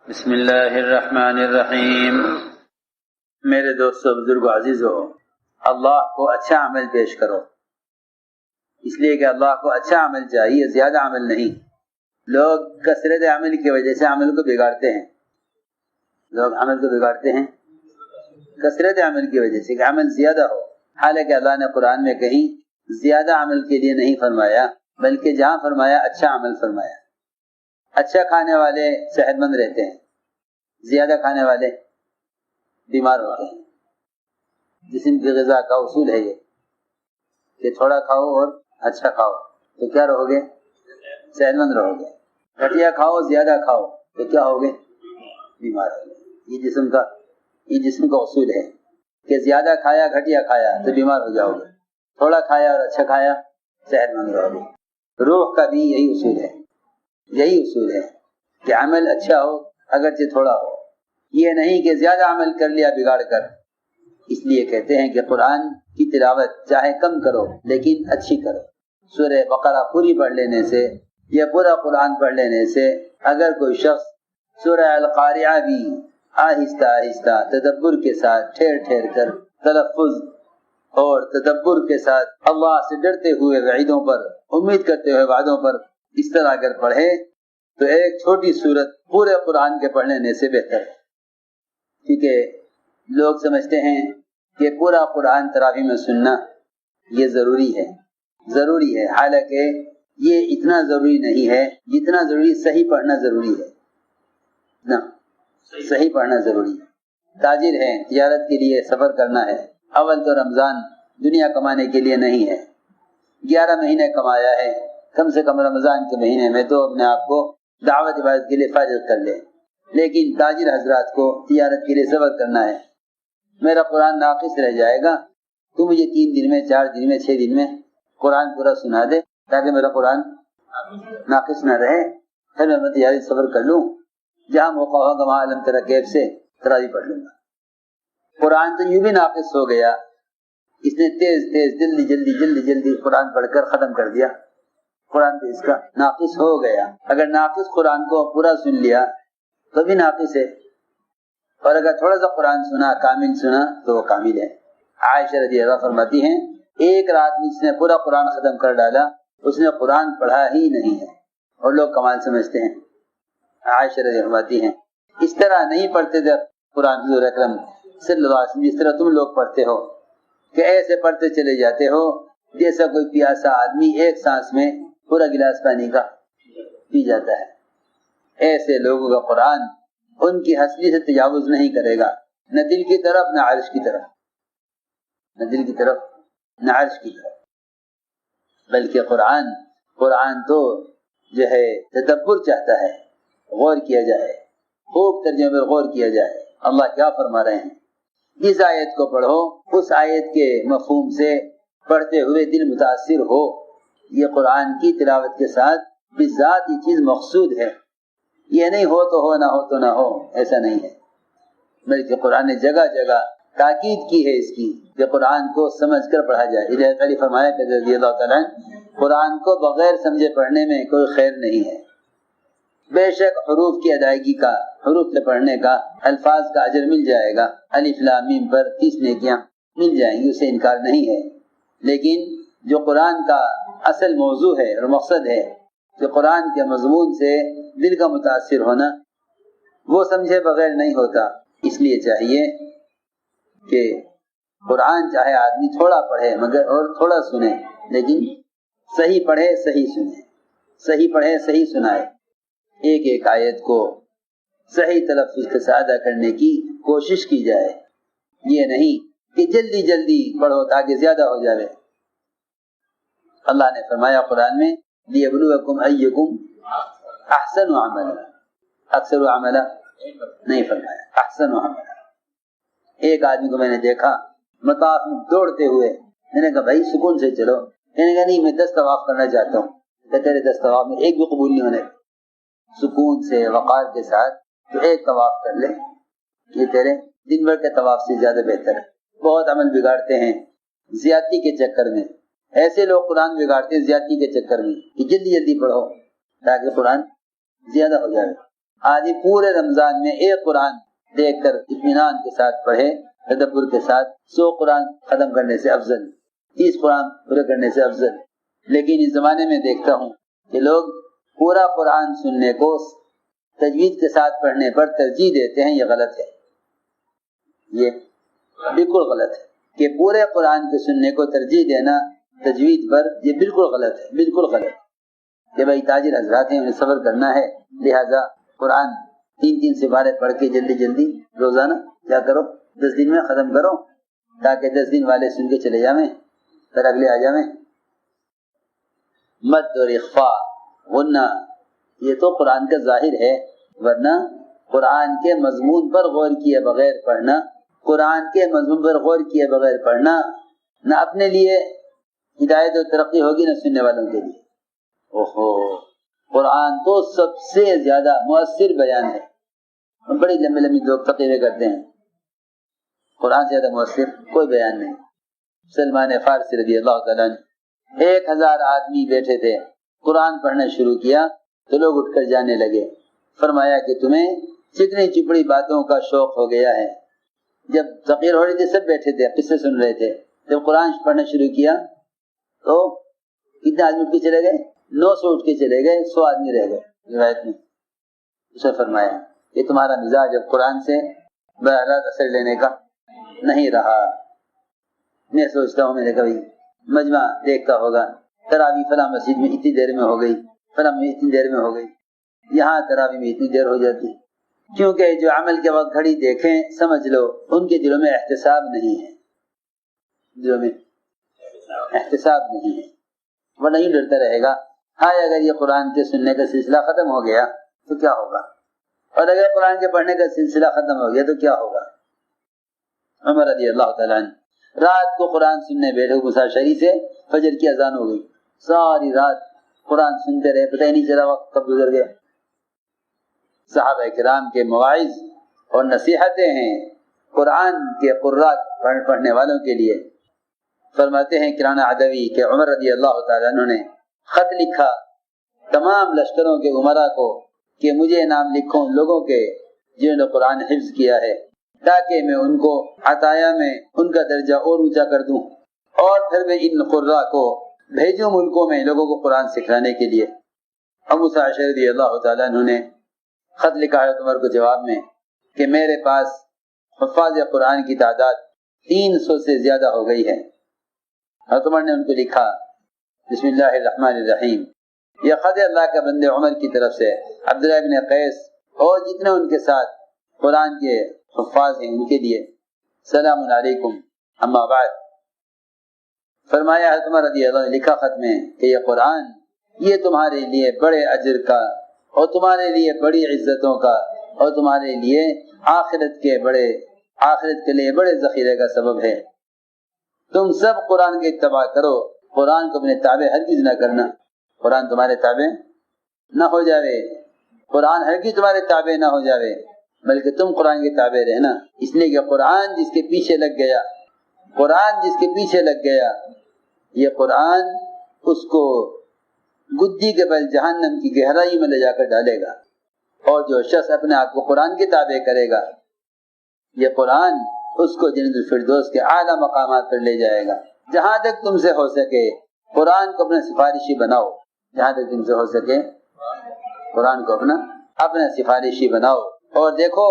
بسم اللہ الرحمن الرحیم۔ میرے دوستو، بزرگو، عزیزو، اللہ کو اچھا عمل پیش کرو، اس لیے کہ اللہ کو اچھا عمل چاہیے، زیادہ عمل نہیں۔ لوگ کثرت عمل کی وجہ سے عمل کو بگاڑتے ہیں، کثرت عمل کی وجہ سے کہ عمل زیادہ ہو، حالانکہ اللہ نے قرآن میں کہیں زیادہ عمل کے لیے نہیں فرمایا، بلکہ جہاں فرمایا اچھا عمل فرمایا۔ اچھا کھانے والے صحت مند رہتے ہیں، زیادہ کھانے والے بیمار ہوتے ہیں۔ جسم کی غذا کا اصول ہے یہ کہ تھوڑا کھاؤ اور اچھا کھاؤ تو کیا رہو گے؟ صحت مند رہو گے۔ گھٹیا کھاؤ، زیادہ کھاؤ تو کیا ہوگے؟ بیمار ہو گے۔ یہ جسم کا اصول ہے کہ زیادہ کھایا، گھٹیا کھایا تو بیمار ہو جاؤ گے، تھوڑا کھایا اور اچھا کھایا صحت مند رہو گے۔ روح کا بھی یہی اصول ہے کہ عمل اچھا ہو اگرچہ تھوڑا ہو، یہ نہیں کہ زیادہ عمل کر لیا بگاڑ کر۔ اس لیے کہتے ہیں کہ قرآن کی تلاوت چاہے کم کرو لیکن اچھی کرو۔ سورہ بقرہ پوری پڑھ لینے سے یا پورا قرآن پڑھ لینے سے، اگر کوئی شخص سورہ القاریہ بھی آہستہ آہستہ تدبر کے ساتھ ٹھہر ٹھہر کر تلفظ اور تدبر کے ساتھ اللہ سے ڈرتے ہوئے وعیدوں پر، امید کرتے ہوئے وعدوں پر اس طرح اگر پڑھے تو ایک چھوٹی سورت پورے قرآن کے پڑھ لینے سے بہتر ہے۔ کیونکہ لوگ سمجھتے ہیں کہ پورا قرآن تراویح میں سننا یہ ضروری ہے، حالانکہ یہ اتنا ضروری نہیں ہے جتنا ضروری صحیح پڑھنا ضروری ہے۔ صحیح پڑھنا ضروری ہے۔ تاجر ہے، تجارت کے لیے سفر کرنا ہے، اول تو رمضان دنیا کمانے کے لیے نہیں ہے، 11 مہینے کمایا ہے، کم سے کم رمضان کے مہینے میں تو اپنے آپ کو دعوت عبادت کے لیے فارغ کر لے۔ لیکن تاجر حضرات کو تجارت کے لیے سفر کرنا ہے، میرا قرآن ناقص رہ جائے گا، تو مجھے 3 دن میں، 4 دن میں، 6 دن میں قرآن پورا سنا دے تاکہ میرا قرآن ناقص نہ رہے، پھر میں تجارت سفر کر لوں، جہاں موقع ہوگا وہاں علم ترا کیف سے تراویح پڑھ لوں گا۔ قرآن تو یوں بھی ناقص ہو گیا، اس نے تیز جلدی قرآن پڑھ کر ختم کر دیا، قرآن تو اس کا ناقص ہو گیا۔ اگر ناقص قرآن کو پورا سن لیا تو بھی ناقص ہے، اور اگر تھوڑا سا قرآن سنا، کامل سنا تو وہ کامل ہے۔ عائشہ رضی اللہ فرماتی ہیں ایک رات میں جس نے پورا قرآن ختم کر ڈالا اس نے قرآن پڑھا ہی نہیں ہے، اور لوگ کمال سمجھتے ہیں۔ عائشہ رضی اللہ فرماتی ہیں اس طرح نہیں پڑھتے تھے قرآن حضور اکرم صلی اللہ علیہ وسلم جس طرح تم لوگ پڑھتے ہو، کہ ایسے پڑھتے چلے جاتے ہو جیسا کوئی پیاسا آدمی ایک سانس میں پورا گلاس پانی کا پی جاتا ہے۔ ایسے لوگوں کا قرآن ان کی ہستی سے تجاوز نہیں کرے گا، نہ دل کی طرف نہ عرش کی طرف، بلکہ قرآن تو جو ہے تدبر چاہتا ہے، غور کیا جائے، خوب ترجمے پر غور کیا جائے اللہ کیا فرما رہے ہیں۔ جس آیت کو پڑھو اس آیت کے مفہوم سے پڑھتے ہوئے دل متاثر ہو، یہ قرآن کی تلاوت کے ساتھ بذات یہ چیز مقصود ہے۔ یہ نہیں ہو تو ہو، نہ ہو تو نہ ہو، ایسا نہیں ہے، بلکہ قرآن نے جگہ جگہ تاکید کی ہے اس کی کہ قرآن کو سمجھ کر پڑھا جائے۔ ہدایت علی فرمایا کہ رضی اللہ تعالیٰ قرآن کو بغیر سمجھے پڑھنے میں کوئی خیر نہیں ہے۔ بے شک حروف کی ادائیگی کا، حروف سے پڑھنے کا، الفاظ کا اجر مل جائے گا، الف لام میم پر 30 نیکیاں مل جائیں گی، اسے انکار نہیں ہے۔ لیکن جو قرآن کا اصل موضوع ہے اور مقصد ہے کہ قرآن کے مضمون سے دل کا متاثر ہونا، وہ سمجھے بغیر نہیں ہوتا۔ اس لیے چاہیے کہ قرآن چاہے آدمی تھوڑا پڑھے مگر اور تھوڑا سنے، لیکن صحیح پڑھے صحیح سنے، صحیح پڑھے صحیح سنائے، ایک ایک آیت کو صحیح تلفظ کے ساتھ ادا کرنے کی کوشش کی جائے۔ یہ نہیں کہ جلدی پڑھو تاکہ زیادہ ہو جائے۔ اللہ نے فرمایا قرآن میں لِيَبْلُوَكُمْ أَيُّكُمْ أَحْسَنُ عَمَلًا، اکثر عملہ نہیں فرمایا، احسن عملہ۔ ایک آدمی کو میں نے دیکھا مطاف میں دوڑتے ہوئے، میں نے کہا بھائی سکون سے چلو، میں نے کہا نہیں میں 10 طواف کرنا چاہتا ہوں، کہ تیرے 10 طواف میں ایک بھی قبول نہیں ہونے، سکون سے وقار کے ساتھ تو ایک طواف کر لے، یہ تیرے دن بھر کے طواف سے زیادہ بہتر ہے۔ بہت عمل بگاڑتے ہیں زیادتی کے چکر میں، ایسے لوگ قرآن بگاڑتے ہیں زیادتی کے چکر میں کہ جلدی پڑھو تاکہ قرآن زیادہ ہو جائے۔ آدمی پورے رمضان میں ایک قرآن دیکھ کر اطمینان کے ساتھ پڑھے، تدبر کے ساتھ، 100 قرآن ختم کرنے سے افضل، 30 قرآن پورے کرنے سے افضل۔ لیکن اس زمانے میں دیکھتا ہوں کہ لوگ پورا قرآن سننے کو تجوید کے ساتھ پڑھنے پر ترجیح دیتے ہیں۔ یہ غلط ہے، یہ بالکل غلط ہے کہ پورے قرآن کے سننے کو ترجیح دینا تجوید پر، یہ بالکل غلط ہے، بالکل غلط ہے کہ بھائی تاجر حضرات ہیں، انہیں صبر کرنا ہے، لہذا قرآن 3 سپارے پڑھ کے جلدی جلدی روزانہ کیا کرو، 10 دن میں ختم کرو، تاکہ 10 دن والے سن کے چلے جاویں، پھر اگلے آ جاویں۔ مد اور اخفاء، غنہ، یہ تو قرآن کا ظاہر ہے، ورنہ قرآن کے مضمون پر غور کیے بغیر پڑھنا، قرآن کے مضمون پر غور کیے بغیر پڑھنا نہ اپنے لیے ہدایت و ترقی ہوگی نہ سننے والوں کے لیے۔ اوہو، قرآن تو سب سے زیادہ مؤثر بیان ہے۔ بڑی لمبی لمبی لوگ تقریریں کرتے ہیں، قرآن سے زیادہ مؤثر کوئی بیان نہیں۔ سلمان فارسی رضی اللہ تعالیٰ عنہ 1000 آدمی بیٹھے تھے، قرآن پڑھنا شروع کیا تو لوگ اٹھ کر جانے لگے۔ فرمایا کہ تمہیں چکنی چپڑی باتوں کا شوق ہو گیا ہے۔ جب تقریر ہو رہی تھی سب بیٹھے تھے، قصے سن رہے تھے، جب قرآن پڑھنا شروع کیا تو کتنے آدمی اٹھ کے چلے گئے؟ 900 اٹھ کے چلے گئے، 100 آدمی رہ گئے روایت میں۔ اسے فرمایا کہ تمہارا مزاج اب قرآن سے بہرحال اثر لینے کا نہیں رہا۔ میں سوچتا ہوں، میں نے کبھی مجمع دیکھتا ہوگا، تراویح فلاں مسجد میں اتنی دیر میں ہو گئی، فلاں میں اتنی دیر میں ہو گئی، یہاں تراویح میں اتنی دیر ہو جاتی، کیونکہ جو عمل کے وقت گھڑی دیکھیں سمجھ لو ان کے دلوں میں احتساب نہیں ہے، دلوں میں احتساب نہیں ہے، وہ نہیں ڈرتا رہے گا ہائے اگر یہ قرآن کے سننے کا سلسلہ ختم ہو گیا تو کیا ہوگا، اور اگر قرآن کے پڑھنے کا سلسلہ ختم ہو گیا تو کیا ہوگا۔ عمر رضی اللہ تعالیٰ عنہ رات کو قرآن سننے بیٹھے، مساشری سے فجر کی اذان ہو گئی، ساری رات قرآن سنتے رہے، پتہ ہی نہیں چلا وقت کب گزر گیا۔ صحابہ کرام کے مواعظ اور نصیحتیں ہیں قرآن کے قرات پڑھنے والوں کے لیے۔ فرماتے ہیں کرانہ عدوی کہ عمر رضی اللہ تعالیٰ عنہ نے خط لکھا تمام لشکروں کے عمرا کو کہ مجھے نام لکھو ان لوگوں کے جنہوں نے قرآن حفظ کیا ہے، تاکہ میں ان کو عطایا میں ان کا درجہ اور اونچا کر دوں، اور پھر میں ان قرا کو بھیجوں ملکوں میں لوگوں کو قرآن سکھانے کے لیے۔ ابو سعید رضی اللہ تعالیٰ عنہ نے خط لکھا ہے عمر کو جواب میں کہ میرے پاس حفاظ قرآن کی تعداد 300 سے زیادہ ہو گئی ہے۔ عمر نے ان کو لکھا بسم اللہ الرحمن الرحیم، یہ خط اللہ کے بندے عمر کی طرف سے عبداللہ بن قیس اور جتنے ان کے ساتھ قرآن کے حفاظ ہیں ان کے لیے، سلام علیکم اما بعد۔ فرمایا عمر رضی اللہ عنہ نے لکھا خط میں کہ یہ قرآن یہ تمہارے لیے بڑے اجر کا اور تمہارے لیے بڑی عزتوں کا اور تمہارے لیے آخرت کے لیے بڑے ذخیرے کا سبب ہے۔ تم سب قرآن کے اتباع کرو، قرآن کو اپنے تابع ہرگز نہ کرنا، قرآن تمہارے تابع نہ ہو جاوے، قرآن ہرگز تمہارے تابع نہ ہو جاوے، بلکہ تم قرآن کے تابع رہنا، اس لیے کہ قرآن جس کے پیچھے لگ گیا، قرآن جس کے پیچھے لگ گیا، یہ قرآن اس کو گدی کے بل جہنم کی گہرائی میں لے جا کر ڈالے گا، اور جو شخص اپنے آپ کو قرآن کے تابع کرے گا یہ قرآن اس کو جنت الفردوس کے اعلیٰ مقامات پر لے جائے گا۔ جہاں تک تم سے ہو سکے قرآن کو اپنا سفارشی بناؤ، جہاں تک تم سے ہو سکے قرآن کو اپنا سفارشی بناؤ، اور دیکھو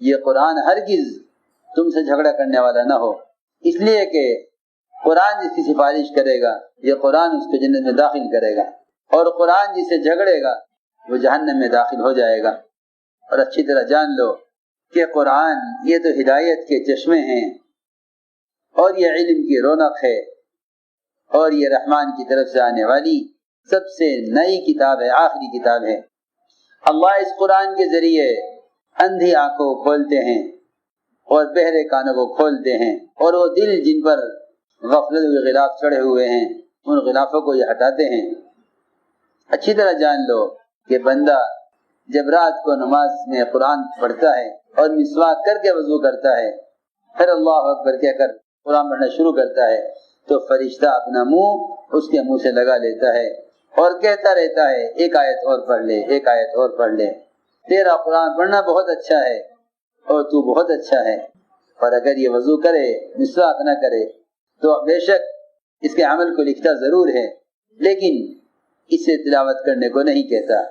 یہ قرآن ہرگز تم سے جھگڑا کرنے والا نہ ہو، اس لیے کہ قرآن جس کی سفارش کرے گا یہ قرآن اس کو جنت میں داخل کرے گا، اور قرآن جس سے جھگڑے گا وہ جہنم میں داخل ہو جائے گا۔ اور اچھی طرح جان لو کہ قرآن یہ تو ہدایت کے چشمے ہیں، اور یہ علم کی رونق ہے، اور یہ رحمان کی طرف سے آنے والی سب سے نئی کتاب ہے، آخری کتاب ہے۔ اللہ اس قرآن کے ذریعے اندھی آنکھوں کو کھولتے ہیں اور بہرے کانوں کو کھولتے ہیں، اور وہ دل جن پر غفلت کے غلاف چڑھے ہوئے ہیں ان غلافوں کو یہ ہٹاتے ہیں۔ اچھی طرح جان لو کہ بندہ جب رات کو نماز میں قرآن پڑھتا ہے اور مسواک کر کے وضو کرتا ہے، پھر اللہ اکبر کہہ کر قرآن پڑھنا شروع کرتا ہے، تو فرشتہ اپنا منہ اس کے منہ سے لگا لیتا ہے اور کہتا رہتا ہے ایک آیت اور پڑھ لے، ایک آیت اور پڑھ لے۔ تیرا قرآن پڑھنا بہت اچھا ہے اور تو بہت اچھا ہے، اور اگر یہ وضو کرے مسواک نہ کرے تو بے شک اس کے عمل کو لکھتا ضرور ہے، لیکن اسے تلاوت کرنے کو نہیں کہتا۔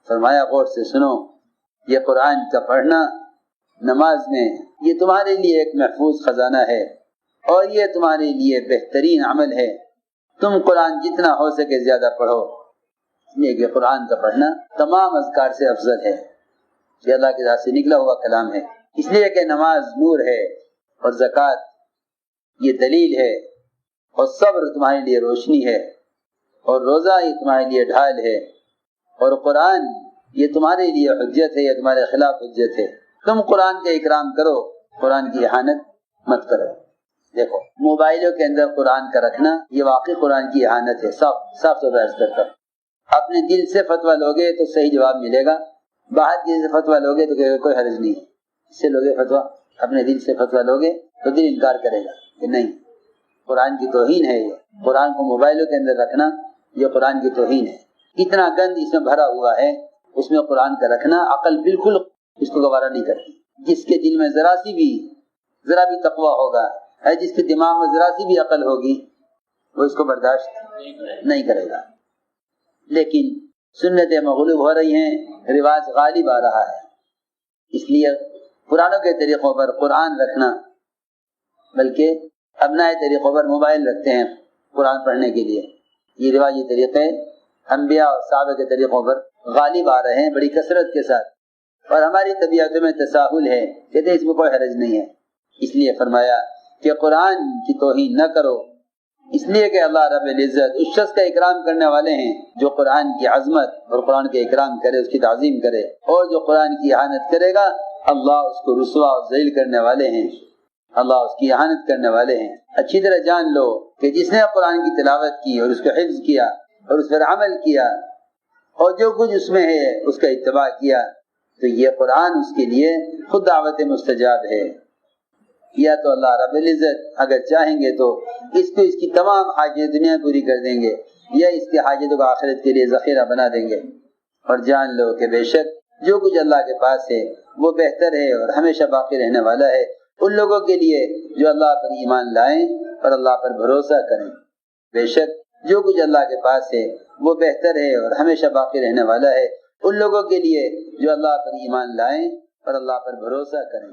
فرمایا غور سے سنو، یہ قرآن کا پڑھنا نماز میں یہ تمہارے لیے ایک محفوظ خزانہ ہے اور یہ تمہارے لیے بہترین عمل ہے۔ تم قرآن جتنا ہو سکے زیادہ پڑھو، یہ کہ قرآن کا پڑھنا تمام اذکار سے افضل ہے، یہ اللہ کی ذات سے نکلا ہوا کلام ہے، اس لیے کہ نماز نور ہے اور زکوٰۃ یہ دلیل ہے، اور صبر تمہارے لیے روشنی ہے، اور روزہ یہ تمہارے لیے ڈھال ہے، اور قرآن یہ تمہارے لیے حجت ہے یا تمہارے خلاف حجت ہے۔ تم قرآن کا اکرام کرو، قرآن کی اہانت مت کرو۔ دیکھو موبائلوں کے اندر قرآن کا رکھنا یہ واقعی قرآن کی اہانت ہے، صاف عرض کرتا ہوں۔ اپنے دل سے فتویٰ لوگے تو صحیح جواب ملے گا، باہر کے فتویٰ لوگے تو کوئی حرج نہیں ہے۔ اس سے لوگے فتویٰ، اپنے دل سے فتویٰ لوگے تو دل انکار کرے گا کہ نہیں، قرآن کی توہین ہے یہ، قرآن کو موبائلوں کے اندر رکھنا یہ قرآن کی توہین ہے۔ اتنا گند اس میں بھرا ہوا ہے، اس میں قرآن کا رکھنا عقل بالکل اس کو گوارا نہیں کرتی۔ جس کے دل میں ذرا بھی تقویٰ ہوگا، ہے جس کے دماغ میں ذرا سی بھی عقل ہوگی، وہ اس کو برداشت نہیں کرے گا۔ لیکن سنتیں مغلوب ہو رہی ہیں، رواج غالب آ رہا ہے، اس لیے پرانوں کے طریقوں پر قرآن رکھنا، بلکہ اب نئے طریقوں پر موبائل رکھتے ہیں قرآن پڑھنے کے لیے، یہ روایتی طریقے انبیاء اور صحابہ کے طریقوں پر غالب آ رہے ہیں بڑی کثرت کے ساتھ، اور ہماری طبیعتوں میں تساہل ہے، کہتے ہیں اس میں کوئی حرج نہیں ہے۔ اس لیے فرمایا کہ قرآن کی توہین نہ کرو، اس لیے کہ اللہ رب العزت اس شخص کا اکرام کرنے والے ہیں جو قرآن کی عظمت اور قرآن کے اکرام کرے، اس کی تعظیم کرے، اور جو قرآن کی اہانت کرے گا اللہ اس کو رسوا اور ذلیل کرنے والے ہیں، اللہ اس کی اہانت کرنے والے ہیں۔ اچھی طرح جان لو کہ جس نے قرآن کی تلاوت کی اور اس کو حفظ کیا اور اس پر عمل کیا اور جو کچھ اس میں ہے اس کا اتباع کیا، تو یہ قرآن اس کے لیے خود دعوت مستجاب ہے۔ یا تو اللہ رب العزت اگر چاہیں گے تو اس کو اس کی تمام حاجت دنیا پوری کر دیں گے، یا اس کی حاجتوں کو آخرت کے لیے ذخیرہ بنا دیں گے۔ اور جان لو کہ بے شک جو کچھ اللہ کے پاس ہے وہ بہتر ہے اور ہمیشہ باقی رہنے والا ہے ان لوگوں کے لیے جو اللہ پر ایمان لائیں اور اللہ پر بھروسہ کریں۔ بے شک جو کچھ اللہ کے پاس ہے وہ بہتر ہے اور ہمیشہ باقی رہنے والا ہے ان لوگوں کے لیے جو اللہ پر ایمان لائیں اور اللہ پر بھروسہ کریں۔